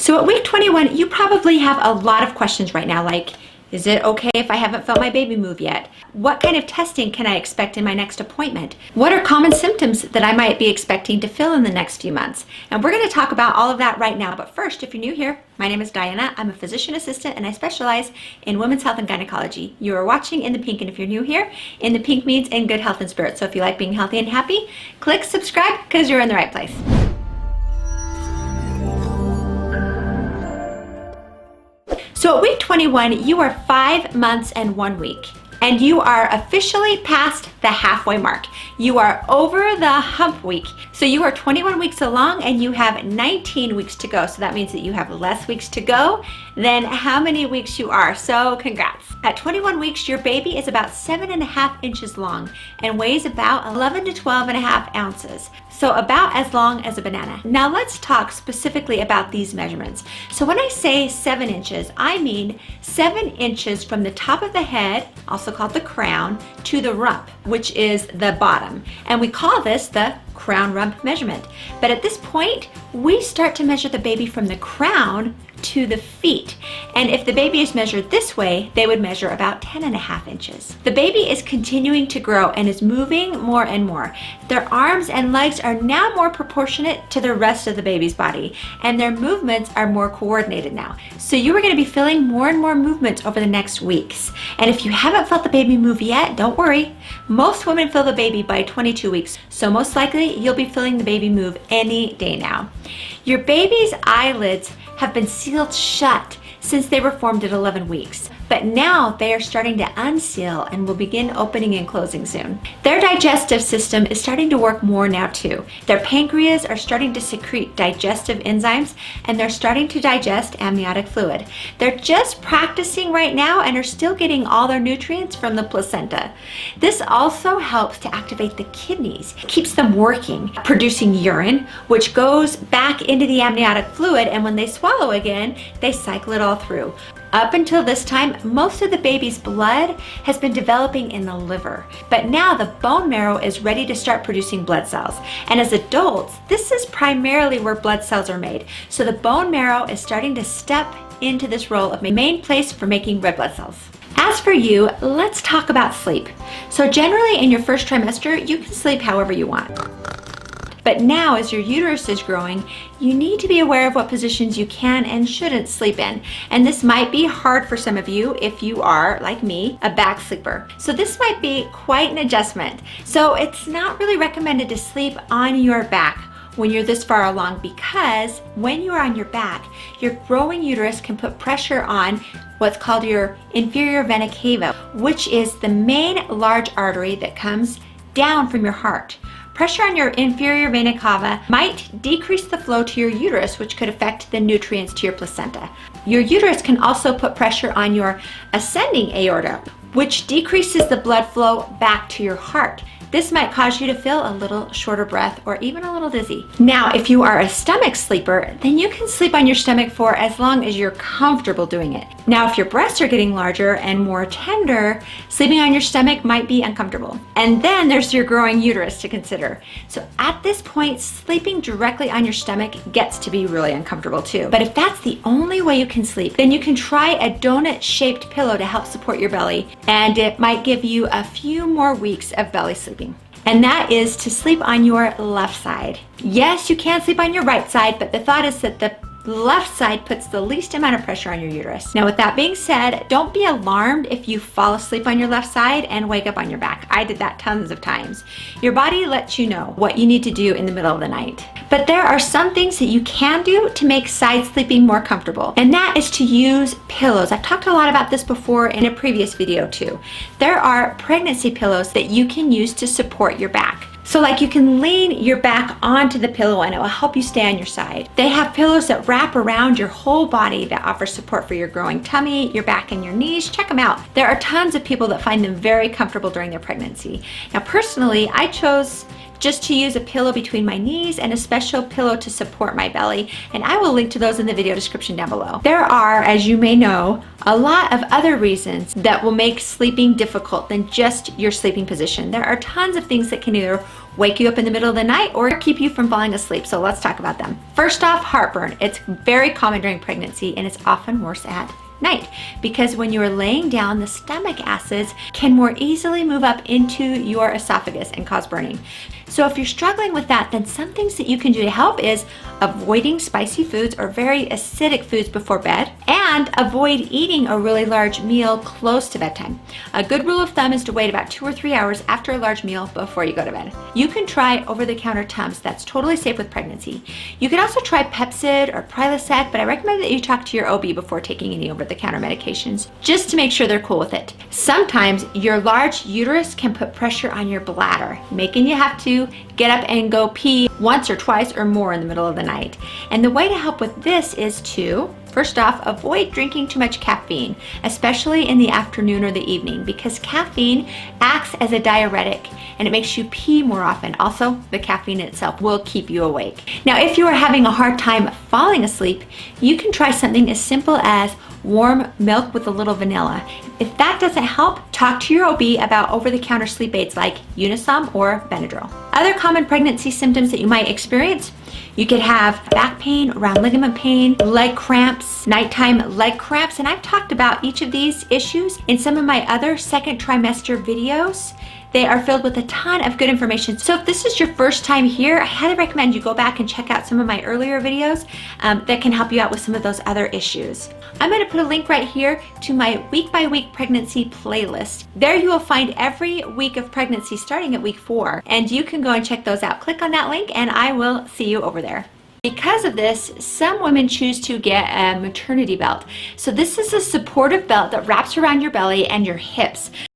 So at week 21, you probably have a lot of questions right now, like, is it okay if I haven't felt my baby move yet? What kind of testing can I expect in my next appointment? What are common symptoms that I might be expecting to feel in the next few months? And we're going to talk about all of that right now. But first, if you're new here, my name is Diana. I'm a physician assistant and I specialize in women's health and gynecology. You are watching In the Pink, and if you're new here, In the Pink means in good health and spirit. So if you like being healthy and happy, click subscribe because you're in the right place. So at week 21, you are 5 months and 1 week, and you are officially past the halfway mark. You are over the hump week. So you are 21 weeks along and you have 19 weeks to go. So that means that you have less weeks to go than how many weeks you are. So congrats. At 21 weeks, your baby is about 7.5 inches long and weighs about 11 to 12.5 ounces. So about as long as a banana. Now let's talk specifically about these measurements. So when I say 7 inches, I mean 7 inches from the top of the head, also called the crown, to the rump, which is the bottom. And we call this the crown rump measurement. But at this point, we start to measure the baby from the crown to the feet. And if the baby is measured this way, they would measure about 10.5 inches. The baby is continuing to grow and is moving more and more. Their arms and legs are now more proportionate to the rest of the baby's body, and their movements are more coordinated now. So you are going to be feeling more and more movement over the next weeks. And if you haven't felt the baby move yet, don't worry. Most women feel the baby by 22 weeks, so most likely you'll be feeling the baby move any day now. Your baby's eyelids have been sealed shut since they were formed at 11 weeks. But now they are starting to unseal and will begin opening and closing soon. Their digestive system is starting to work more now too. Their pancreas are starting to secrete digestive enzymes and they're starting to digest amniotic fluid. They're just practicing right now and are still getting all their nutrients from the placenta. This also helps to activate the kidneys. It keeps them working, producing urine, which goes back into the amniotic fluid, and when they swallow again, they cycle it all through. Up until this time, most of the baby's blood has been developing in the liver, but now the bone marrow is ready to start producing blood cells. And as adults, this is primarily where blood cells are made. So the bone marrow is starting to step into this role of the main place for making red blood cells. As for you, let's talk about sleep. So generally in your first trimester, you can sleep however you want. But now, as your uterus is growing, you need to be aware of what positions you can and shouldn't sleep in. And this might be hard for some of you if you are, like me, a back sleeper. So this might be quite an adjustment. So it's not really recommended to sleep on your back when you're this far along, because when you are on your back, your growing uterus can put pressure on what's called your inferior vena cava, which is the main large artery that comes down from your heart. Pressure on your inferior vena cava might decrease the flow to your uterus, which could affect the nutrients to your placenta. Your uterus can also put pressure on your ascending aorta, which decreases the blood flow back to your heart. This might cause you to feel a little shorter breath or even a little dizzy. Now, if you are a stomach sleeper, then you can sleep on your stomach for as long as you're comfortable doing it. Now, if your breasts are getting larger and more tender, sleeping on your stomach might be uncomfortable. And then there's your growing uterus to consider. So at this point, sleeping directly on your stomach gets to be really uncomfortable too. But if that's the only way you can sleep, then you can try a donut-shaped pillow to help support your belly, and it might give you a few more weeks of belly sleep. And that is to sleep on your left side. Yes, you can sleep on your right side, but the thought is that the left side puts the least amount of pressure on your uterus. Now, with that being said, don't be alarmed if you fall asleep on your left side and wake up on your back. I did that tons of times. Your body lets you know what you need to do in the middle of the night. But there are some things that you can do to make side sleeping more comfortable, and that is to use pillows. I've talked a lot about this before in a previous video too. There are pregnancy pillows that you can use to support your back. So like you can lean your back onto the pillow and it will help you stay on your side. They have pillows that wrap around your whole body that offer support for your growing tummy, your back, and your knees. Check them out. There are tons of people that find them very comfortable during their pregnancy. Now personally, I chose just to use a pillow between my knees and a special pillow to support my belly, and I will link to those in the video description down below. There are, as you may know, a lot of other reasons that will make sleeping difficult than just your sleeping position. There are tons of things that can either wake you up in the middle of the night or keep you from falling asleep. So let's talk about them. First off, heartburn. It's very common during pregnancy and it's often worse at night because when you are laying down, the stomach acids can more easily move up into your esophagus and cause burning. So if you're struggling with that, then some things that you can do to help is avoiding spicy foods or very acidic foods before bed, and avoid eating a really large meal close to bedtime. A good rule of thumb is to wait about 2 or 3 hours after a large meal before you go to bed. You can try over-the-counter Tums. That's totally safe with pregnancy. You can also try Pepcid or Prilosec, but I recommend that you talk to your OB before taking any over-the-counter medications, just to make sure they're cool with it. Sometimes your large uterus can put pressure on your bladder, making you have to get up and go pee once or twice or more in the middle of the night. And the way to help with this is to, first off, avoid drinking too much caffeine, especially in the afternoon or the evening, because caffeine acts as a diuretic and it makes you pee more often. Also, the caffeine itself will keep you awake. Now, if you are having a hard time falling asleep, you can try something as simple as warm milk with a little vanilla. If that doesn't help, talk to your OB about over-the-counter sleep aids like Unisom or Benadryl. Other common pregnancy symptoms that you might experience: you could have back pain, around ligament pain, leg cramps, nighttime leg cramps, and I've talked about each of these issues in some of my other second trimester videos. They are filled with a ton of good information. So if this is your first time here, I highly recommend you go back and check out some of my earlier videos that can help you out with some of those other issues. I'm going to put a link right here to my week-by-week pregnancy playlist. There you will find every week of pregnancy starting at week 4, and you can go and check those out. Click on that link and I will see you over there. Because of this, some women choose to get a maternity belt. So this is a supportive belt that wraps around your belly and your hips.